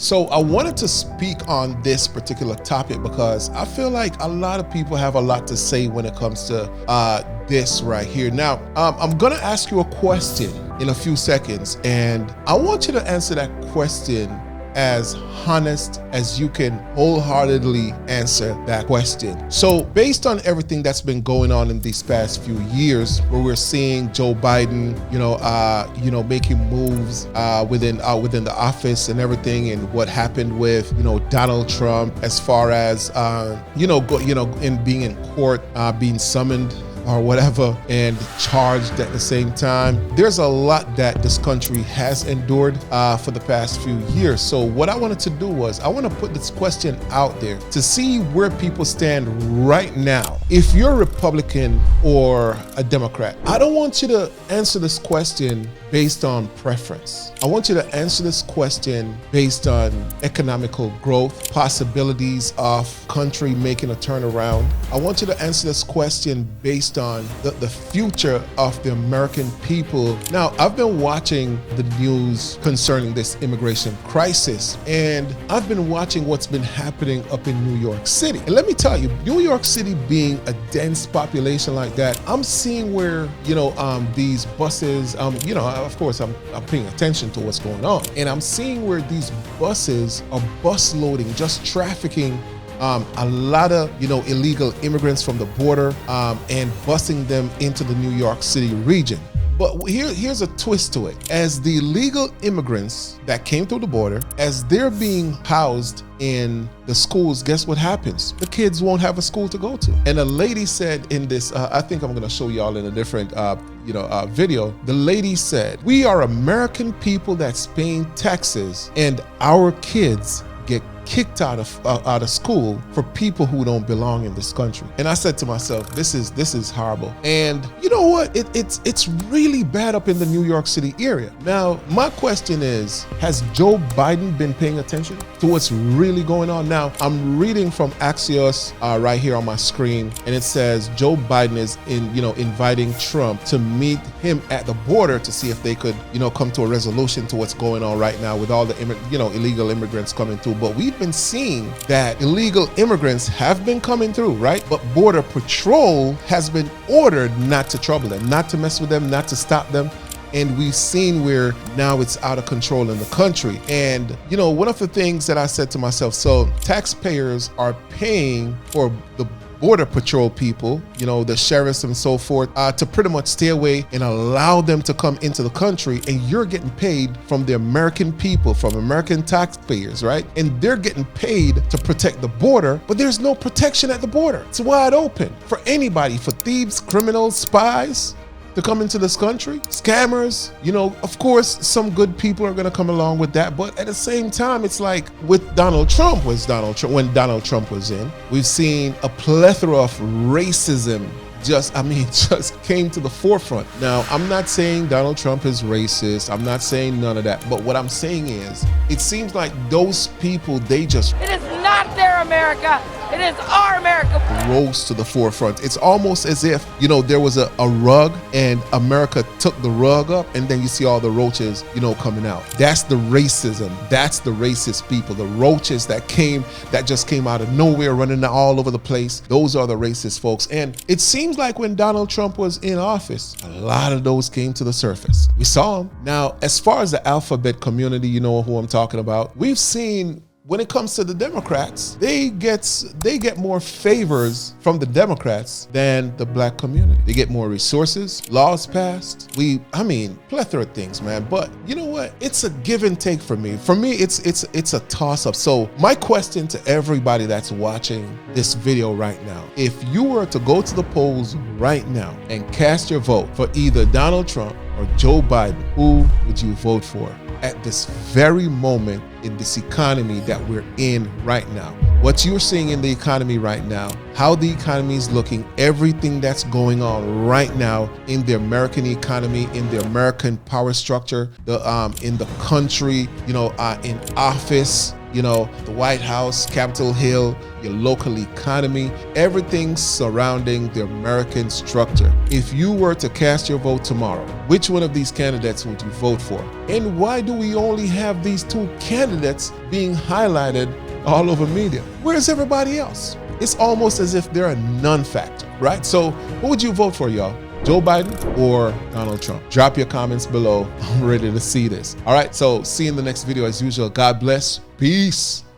So I wanted to speak on this particular topic because I feel like a lot of people have a lot to say when it comes to this right here. Now, I'm gonna ask you a question in a few seconds, and I want you to answer that question as honest as you can wholeheartedly answer that question. So based on everything that's been going on in these past few years, where we're seeing Joe Biden, making moves within the office and everything, and what happened with, Donald Trump as far as, in being in court, being summoned or whatever, and charged at the same time. There's a lot that this country has endured for the past few years. So what I wanted to do was I want to put this question out there to see where people stand right now. If you're a Republican or a Democrat, I don't want you to answer this question based on preference. I want you to answer this question based on economical growth, possibilities of country making a turnaround. I want you to answer this question based on the future of the American people. Now, I've been watching the news concerning this immigration crisis, and I've been watching what's been happening up in New York City. And let me tell you, New York City being a dense population like that, I'm seeing where, these buses, of course, I'm paying attention to what's going on. And I'm seeing where these buses are bus loading, just trafficking a lot of, illegal immigrants from the border and busing them into the New York City region. But here's a twist to it. As the illegal immigrants that came through the border, as they're being housed in the schools, guess what happens? The kids won't have a school to go to. And a lady said in this, I think I'm gonna show y'all in a different video. The lady said, "We are American people that's paying taxes, and our kids get kicked out of school for people who don't belong in this country." And I said to myself, this is horrible. And you know what? It's really bad up in the New York City area. Now, my question is, has Joe Biden been paying attention to what's really going on? Now, I'm reading from Axios right here on my screen, and it says Joe Biden is inviting Trump to meet him at the border to see if they could, come to a resolution to what's going on right now with all the illegal immigrants coming through. But we've been seeing that illegal immigrants have been coming through, right? But Border Patrol has been ordered not to trouble them, not to mess with them, not to stop them. And we've seen where now it's out of control in the country. And, one of the things that I said to myself, so taxpayers are paying for the Border Patrol people, the sheriffs and so forth, to pretty much stay away and allow them to come into the country, and you're getting paid from the American people, from American taxpayers, right? And they're getting paid to protect the border, but there's no protection at the border. It's wide open for anybody, for thieves, criminals, spies to come into this country, scammers. Of course, some good people are gonna come along with that, but at the same time, it's like with when Donald Trump was in, we've seen a plethora of racism just came to the forefront. Now, I'm not saying Donald Trump is racist. I'm not saying none of that. But what I'm saying is, it seems like those people, It is not their America. It is our America. Rose to the forefront. It's almost as if, there was a rug and America took the rug up, and then you see all the roaches, coming out. That's the racism. That's the racist people. The roaches that just came out of nowhere, running all over the place. Those are the racist folks. And it seems like when Donald Trump was in office, a lot of those came to the surface. We saw them. Now, as far as the alphabet community, you know who I'm talking about. We've seen, when it comes to the Democrats, they get more favors from the Democrats than the black community. They get more resources, laws passed. Plethora of things, man. But you know what? It's a give and take for me. For me, it's a toss-up. So my question to everybody that's watching this video right now, if you were to go to the polls right now and cast your vote for either Donald Trump or Joe Biden, who would you vote for at this very moment in this economy that we're in right now? What you're seeing in the economy right now, how the economy is looking, everything that's going on right now in the American economy, in the American power structure, in the country, in office, the White House, Capitol Hill, your local economy, everything surrounding the American structure. If you were to cast your vote tomorrow, which one of these candidates would you vote for? And why do we only have these two candidates being highlighted all over media? Where's everybody else? It's almost as if they're a non-factor, right? So who would you vote for, y'all? Joe Biden or Donald Trump? Drop your comments below. I'm ready to see this. All right, so see you in the next video as usual. God bless. Peace.